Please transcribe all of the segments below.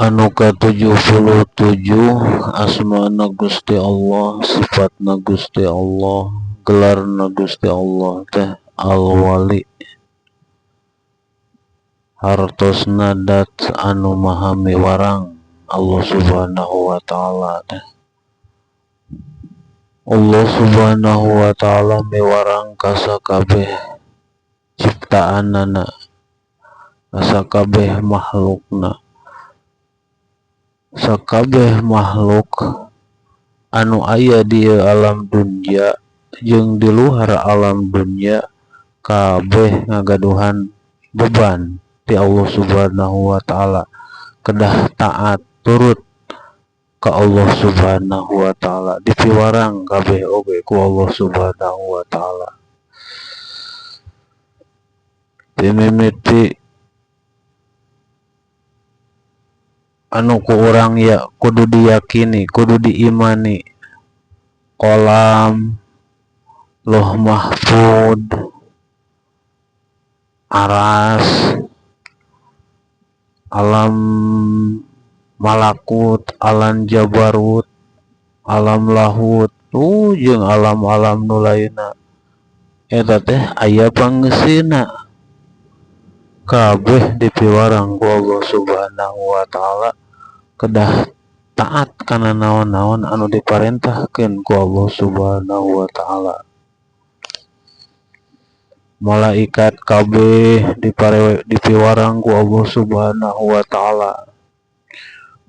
anu ke-77 asmana Gusti Allah, sifatna Gusti Allah, gelarna Gusti Allah teh Al-Wali, hartosna dat anu maha miwarang Allah Subhanahu wa taala teh. Allah Subhanahu wa taala miwarang ka sakabeh ciptaanana, sakabeh makhlukna. Sakabeh makhluk anu aya di alam dunya jeung di luar alam dunya kabeh ngagaduhan beban ti Allah Subhanahu wa taala, kedah taat turut ka Allah Subhanahu wa taala, dipiwarang kabeh oge ku Allah Subhanahu wa taala. Timimiti anu ku urang ya kudu diyakini, kudu diimani, kolam, Lauh Mahfud, aras, alam malakut, alam jabarut, alam lahut, jeung alam-alam nu lainna. Eta teh aya pangeusina, kabeh dipiwarang ku Allah Subhanahu wa taala, kedah taat kana naon-naon anu diparentahkeun ku Allah Subhanahu wa taala. Malaikat kabeh dipiwarang ku Allah Subhanahu wa taala.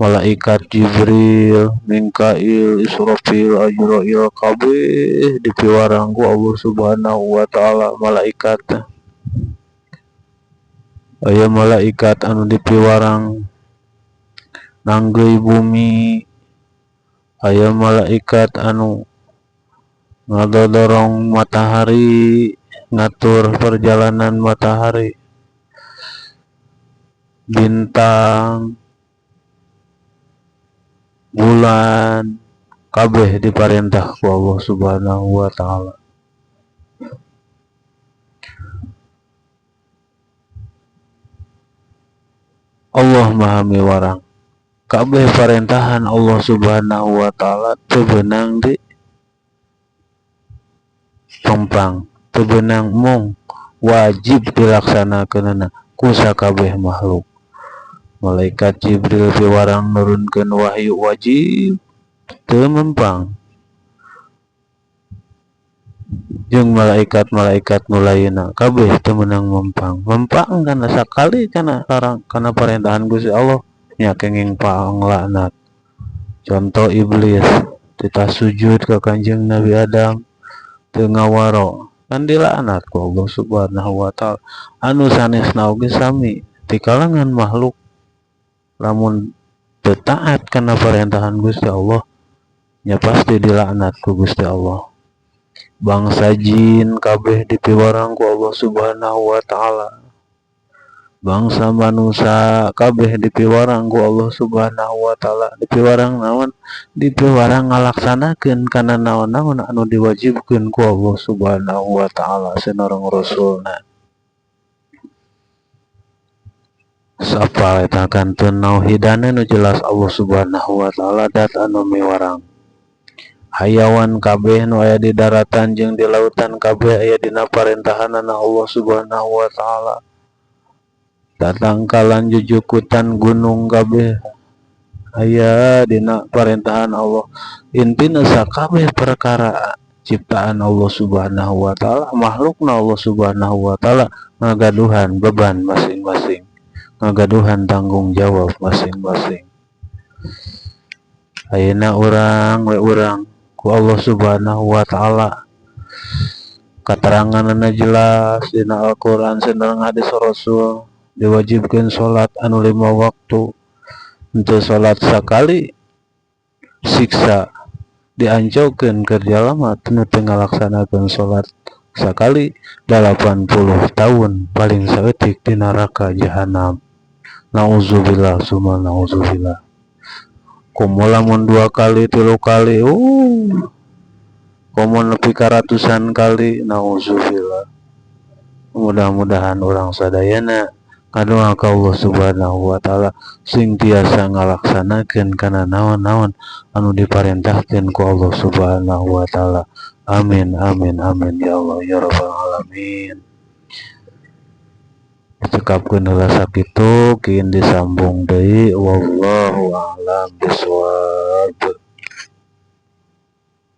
Malaikat Jibril, Mikail, Israfil, Ajrail kabeh dipiwarang ku Allah Subhanahu wa taala. Malaikat aya malaikat anu dipiwarang nanggeuy bumi, aya malaikat anu ngadodorong matahari, ngatur perjalanan matahari, bintang, bulan, kabeh diparentah ku Allah Subhanahu wa taala. Allah maha miwarang. Kabeh parentahan Allah Subhanahu wa taala teu beunang di pempang, teu beunang mung wajib dilaksanakeunna ku sakabeh makhluk. Malaikat Jibril piwarang nurunkeun wahyu wajib teu mempang. Jeung malaikat-malaikat nu lainna kabeh teu meunang mempang. Mempang kana sakali kana parentahan Gusti Allah nya kenging panglaknat. Contoh iblis tita sujud ka Kanjeng Nabi Adam teu ngawaro kan dilaknat ku Allah Subhanahu wa taala. Anu sanesna oge sami ti kalangan makhluk lamun teu taat kana parentahan Gusti Allah nya pasti dilaknat ku Gusti Allah. Bangsa jin kabeh dipiwarang ku Allah Subhanahu wa taala. Bangsa manusia kabeh dipiwarang ku Allah Subhanahu wa taala. Dipiwarang naon? Dipiwarang ngalaksanakeun kana naon-naon anu diwajibkeun ku Allah Subhanahu wa taala sareng rasulna. Sapal eta kantun nauhidana nu jelas Allah Subhanahu wa taala dat anu miwarang. Hayawan kabeh nu aya di daratan jeung di lautan kabeh aya dina parentahanna Allah Subhanahu wa taala. Tatangkalan jujukutan gunung kabeh aya dina parentahan Allah. Intina sakabeh perkara ciptaan Allah Subhanahu wa taala, makhlukna Allah Subhanahu wa taala ngagaduhan beban masing-masing, ngagaduhan tanggung jawab masing-masing. Ayeuna urang ku Allah Subhanahu wa taala kateranganna jelas dina Al-Qur'an sareng hadis Rasul, diwajibkeun salat anu 5 waktu, henteu salat sakali siksa, diancaukeun keur jalma nu teu ngalaksanakeun salat sakali 80 tahun paling saeutik di neraka jahanam. Nauzubillah summa nauzubillah. Komo lamun 2 kali 3 kali komo nepi ka ratusan kali, nauzubillah. Mudah-mudahan urang sadayana kadoa ka Allah Subhanahu wa taala sing tiasa ngalaksanakeun kana naon-naon anu diparentahkeun ku Allah Subhanahu wa taala. Amin amin amin ya Allah ya rabbal alamin. Cekapkeun heula sakitu, kieu disambung deui wallahu a'lam bishawab.